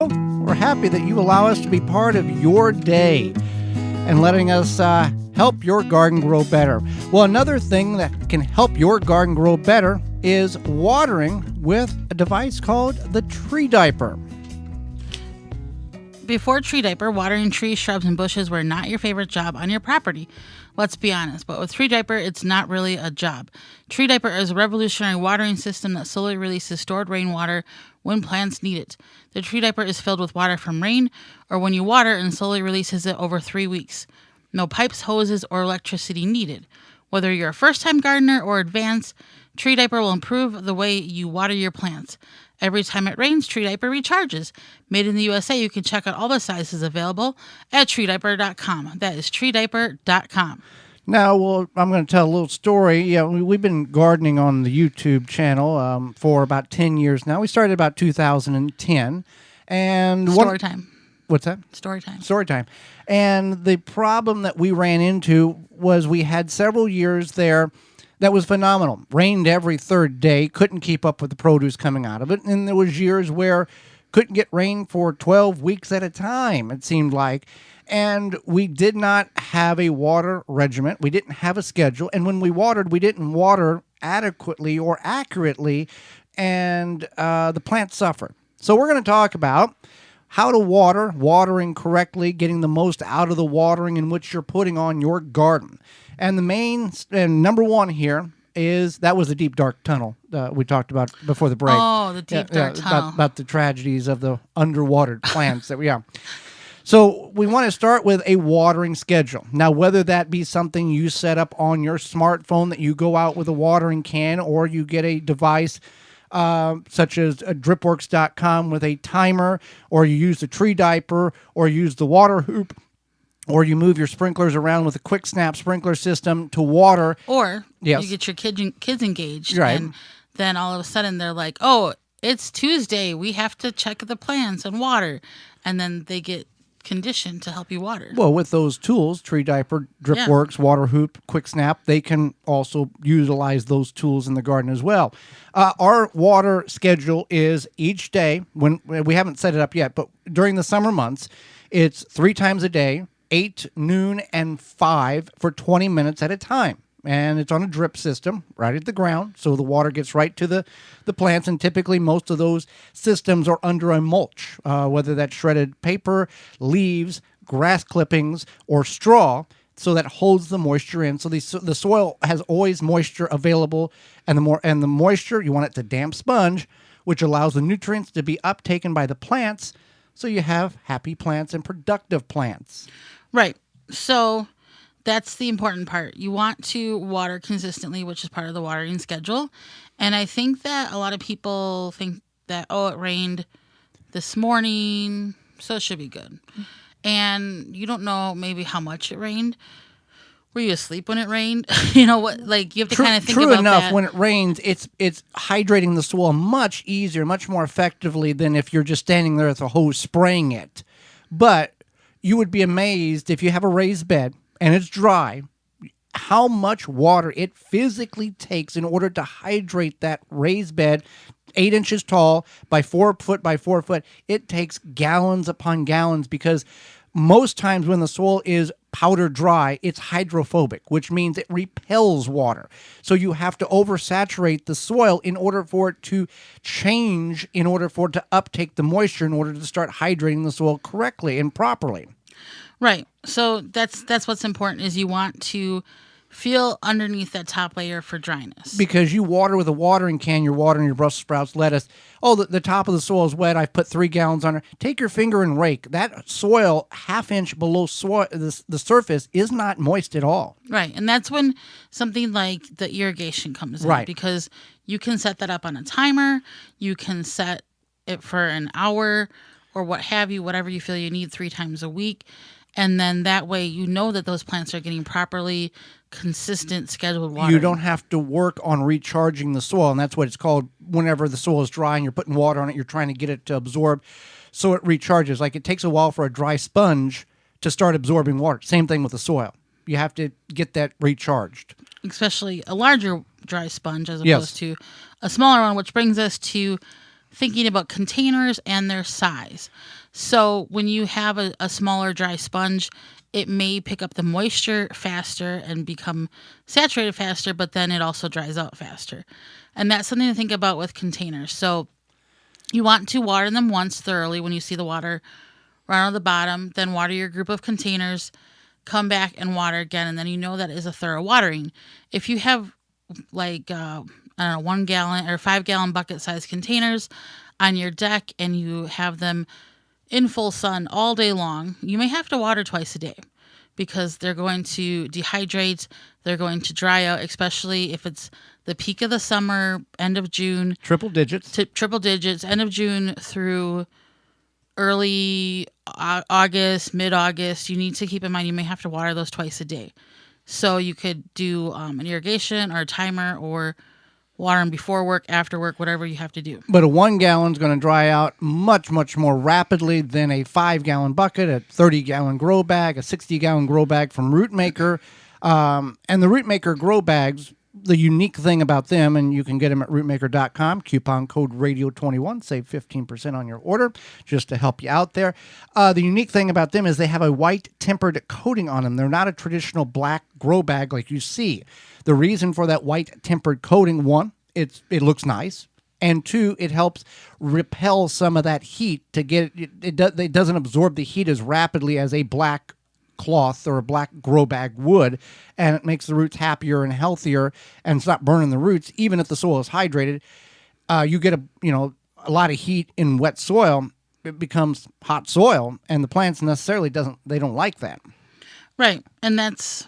We're happy that you allow us to be part of your day and letting us help your garden grow better. Well, another thing that can help your garden grow better is watering with a device called the Tree Diaper. Before Tree Diaper, watering trees, shrubs, and bushes were not your favorite job on your property. Let's be honest, but with Tree Diaper, it's not really a job. Tree Diaper is a revolutionary watering system that slowly releases stored rainwater when plants need it. The Tree Diaper is filled with water from rain or when you water and slowly releases it over 3 weeks. No pipes, hoses, or electricity needed. Whether you're a first-time gardener or advanced, Tree Diaper will improve the way you water your plants. Every time it rains, Tree Diaper recharges. Made in the USA, you can check out all the sizes available at treediaper.com. That is treediaper.com. Now, well, I'm going to tell a little story. Yeah, we've been gardening on the YouTube channel for about 10 years now. We started about 2010. And Story time. What's that? Story time. Story time. And the problem that we ran into was we had several years there that was phenomenal. Rained every third day, couldn't keep up with the produce coming out of it. And there was years where couldn't get rain for 12 weeks at a time, it seemed like. And we did not have a water regimen. We didn't have a schedule. And when we watered, we didn't water adequately or accurately, and the plants suffered. So we're going to talk about how to watering correctly, getting the most out of the watering in which you're putting on your garden. And the main and number one here is that was the deep dark tunnel we talked about before the break. Oh, the deep dark tunnel. About the tragedies of the underwatered plants that we have. So we want to start with a watering schedule. Now, whether that be something you set up on your smartphone that you go out with a watering can, or you get a device such as dripworks.com with a timer, or you use the Tree Diaper, or use the water hoop, or you move your sprinklers around with a quick snap sprinkler system to water. Or yes. You get your kids engaged, right. And then all of a sudden they're like, oh, it's Tuesday. We have to check the plants and water. And then they get conditioned to help you water. Well, with those tools, Tree Diaper, DripWorks, Water Hoop, Quick Snap, they can also utilize those tools in the garden as well. Our water schedule is each day, when we haven't set it up yet, but during the summer months, it's 3 times a day, 8, noon, and 5 for 20 minutes at a time. And it's on a drip system right at the ground, so the water gets right to the plants. And typically most of those systems are under a mulch, whether that's shredded paper, leaves, grass clippings, or straw, so that holds the moisture in. So the soil has always moisture available, and the moisture, you want it to damp sponge, which allows the nutrients to be uptaken by the plants, so you have happy plants and productive plants. Right. So that's the important part. You want to water consistently, which is part of the watering schedule. And I think that a lot of people think that, oh, it rained this morning, so it should be good. And you don't know maybe how much it rained. Were you asleep when it rained? You know what? Like, you have to kind of think about that. True enough, when it rains, it's hydrating the soil much easier, much more effectively than if you're just standing there with a hose spraying it. But you would be amazed if you have a raised bed and it's dry, how much water it physically takes in order to hydrate that raised bed, 8 inches tall by 4 foot by 4 foot. It takes gallons upon gallons, because most times when the soil is powder dry, it's hydrophobic, which means it repels water. So you have to oversaturate the soil in order for it to change, in order for it to uptake the moisture, in order to start hydrating the soil correctly and properly. Right. So that's what's important, is you want to feel underneath that top layer for dryness. Because you water with a watering can, you're watering your Brussels sprouts, lettuce. Oh, the top of the soil is wet. I've put 3 gallons on it. Take your finger and rake. That soil, half inch below the surface, is not moist at all. Right. And that's when something like the irrigation comes in. Right. Because you can set that up on a timer. You can set it for an hour or what have you, whatever you feel you need 3 times a week. And then that way you know that those plants are getting properly consistent scheduled watering. You don't have to work on recharging the soil, and that's what it's called. Whenever the soil is dry and you're putting water on it, you're trying to get it to absorb so it recharges. Like, it takes a while for a dry sponge to start absorbing water. Same thing with the soil. You have to get that recharged. Especially a larger dry sponge as opposed to a smaller one, which brings us to thinking about containers and their size. So when you have a smaller dry sponge, it may pick up the moisture faster and become saturated faster, but then it also dries out faster. And that's something to think about with containers. So you want to water them once thoroughly when you see the water run out of the bottom, then water your group of containers, come back and water again, and then you know that is a thorough watering. If you have like, I don't know, 1 gallon or 5 gallon bucket sized containers on your deck and you have them in full sun all day long, you may have to water twice a day because they're going to dehydrate, they're going to dry out, especially if it's the peak of the summer, end of June. Triple digits, end of June through early August, mid-August. You need to keep in mind you may have to water those twice a day. So you could do an irrigation or a timer or water them before work, after work, whatever you have to do. But a 1 gallon is going to dry out much, much more rapidly than a 5 gallon bucket, a 30 gallon grow bag, a 60 gallon grow bag from Root Maker. And the Root Maker grow bags, the unique thing about them, and you can get them at rootmaker.com, coupon code radio21, save 15% on your order, just to help you out there. The unique thing about them is they have a white tempered coating on them. They're not a traditional black grow bag like you see. The reason for that white tempered coating, one, it looks nice, and two, it helps repel some of that heat to get it doesn't absorb the heat as rapidly as a black cloth or a black grow bag would, and it makes the roots happier and healthier, and it's not burning the roots even if the soil is hydrated. You get a lot of heat in wet soil, it becomes hot soil, and the plants necessarily don't like that. Right, and that's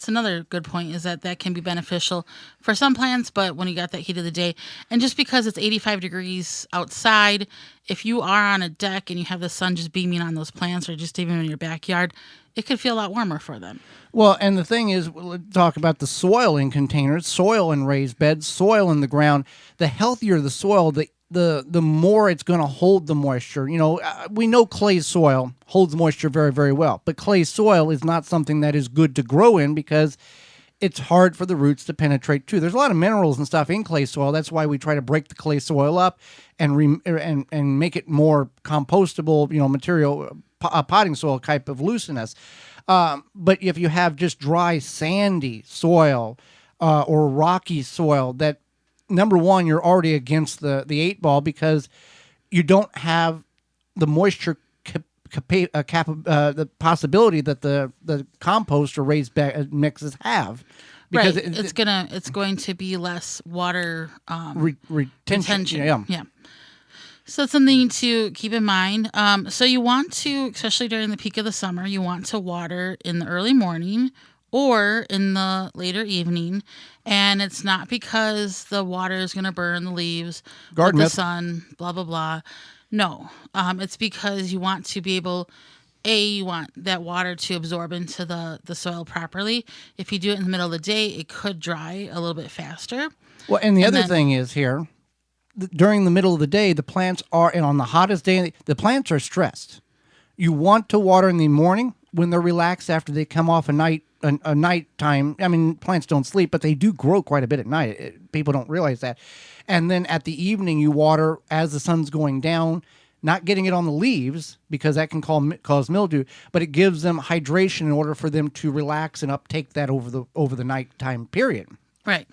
another good point, is that can be beneficial for some plants, but when you got that heat of the day, and just because it's 85 degrees outside, if you are on a deck and you have the sun just beaming on those plants, or just even in your backyard, it could feel a lot warmer for them. Well, and the thing is, let's talk about the soil in containers, soil in raised beds, soil in the ground. The healthier the soil, the more it's going to hold the moisture. We know clay soil holds moisture very, very well, but clay soil is not something that is good to grow in because it's hard for the roots to penetrate too. There's a lot of minerals and stuff in clay soil. That's why we try to break the clay soil up and make it more compostable, material, potting soil type of looseness. But if you have just dry, sandy soil or rocky soil, that number one, you're already against the 8-ball because you don't have the moisture the possibility that the compost or raised bed mixes have. Because right. It's going to be less water retention. Yeah. So it's something to keep in mind. So you want to, especially during the peak of the summer, you want to water in the early morning or in the later evening. And it's not because the water is going to burn the leaves, garden the myth. sun, blah, blah, blah. No, it's because you want to be able, you want that water to absorb into the soil properly. If you do it in the middle of the day, it could dry a little bit faster. Well, and the other thing is here, during the middle of the day, the plants are, and on the hottest day, the plants are stressed. You want to water in the morning when they're relaxed after they come off a nighttime. I mean, plants don't sleep, but they do grow quite a bit at night. People don't realize that. And then at the evening, you water as the sun's going down, not getting it on the leaves because that can cause mildew, but it gives them hydration in order for them to relax and uptake that over the nighttime period. Right.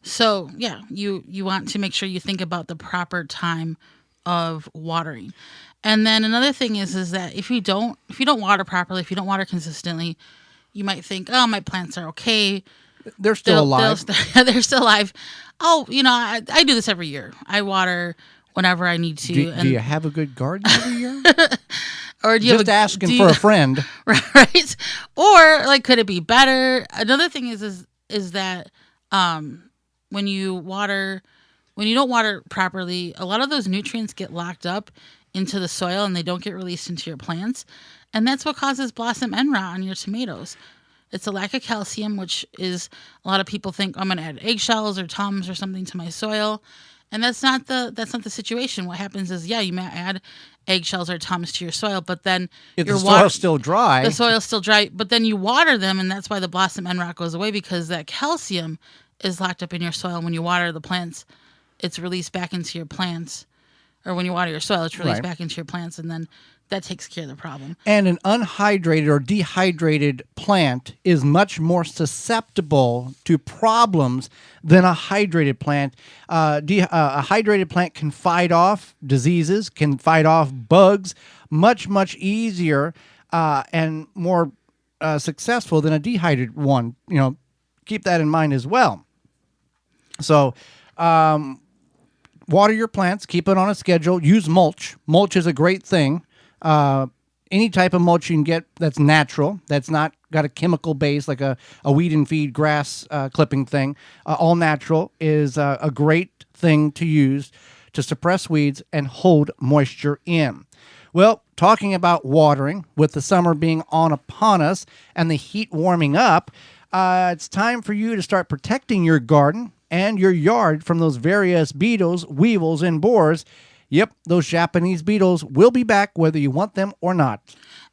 So, yeah, you want to make sure you think about the proper time of watering. And then another thing is that if you don't water properly, if you don't water consistently, you might think, oh, my plants are okay. They're still alive. They're still alive. Oh, I do this every year. I water whenever I need to. Do you have a good garden every year? Or do you just asking for a friend? Right. Or could it be better? Another thing is that when you don't water properly, a lot of those nutrients get locked up into the soil and they don't get released into your plants. And that's what causes blossom end rot on your tomatoes. It's a lack of calcium, which is, a lot of people think I'm going to add eggshells or Tums or something to my soil. And that's not the situation. What happens is, you may add eggshells or Tums to your soil, but then if the soil's still dry. The soil's still dry, but then you water them, and that's why the blossom end rot goes away, because that calcium is locked up in your soil. When you water the plants, it's released back into your plants, or when you water your soil, it's released Right. back into your plants, and then that takes care of the problem. And an unhydrated or dehydrated plant is much more susceptible to problems than a hydrated plant. A hydrated plant can fight off diseases, can fight off bugs much easier and more successful than a dehydrated one. Keep that in mind as well. So, water your plants, keep it on a schedule, use mulch. Mulch is a great thing. Any type of mulch you can get that's natural, that's not got a chemical base like a weed and feed grass clipping thing, all natural is a great thing to use to suppress weeds and hold moisture in. Well, talking about watering, with the summer being on upon us and the heat warming up, it's time for you to start protecting your garden and your yard from those various beetles, weevils, and borers. Yep, those Japanese beetles will be back whether you want them or not.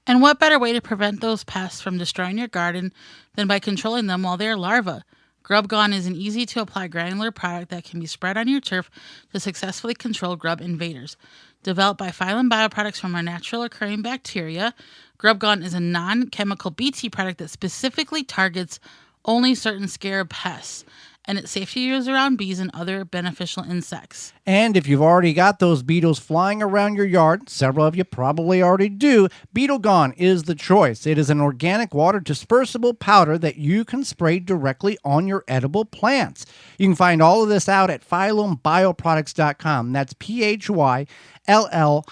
And what better way to prevent those pests from destroying your garden than by controlling them while they're larvae? Grub Gone is an easy-to-apply granular product that can be spread on your turf to successfully control grub invaders. Developed by Phylum Bioproducts from our natural occurring bacteria, Grub Gone is a non-chemical BT product that specifically targets only certain scarab pests, and it's safe to use around bees and other beneficial insects. And if you've already got those beetles flying around your yard, several of you probably already do, Beetle Gone is the choice. It is an organic water dispersible powder that you can spray directly on your edible plants. You can find all of this out at PhylumBioproducts.com. That's PhylLLOM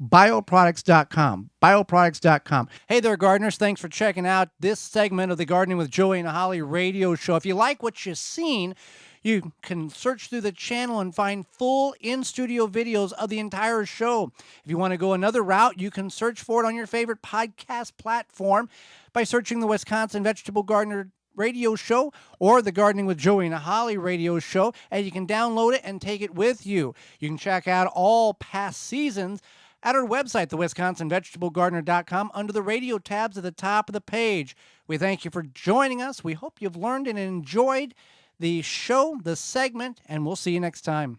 bioproducts.com. Bioproducts.com. Hey there, gardeners. Thanks for checking out this segment of the Gardening with Joey and Holly radio show. If you like what you've seen, you can search through the channel and find full in-studio videos of the entire show. If you want to go another route, you can search for it on your favorite podcast platform by searching the Wisconsin Vegetable Gardener radio show or the Gardening with Joey and Holly radio show, and you can download it and take it with you. You can check out all past seasons at our website, thewisconsinvegetablegardener.com, under the radio tabs at the top of the page. We thank you for joining us. We hope you've learned and enjoyed the show, the segment, and we'll see you next time.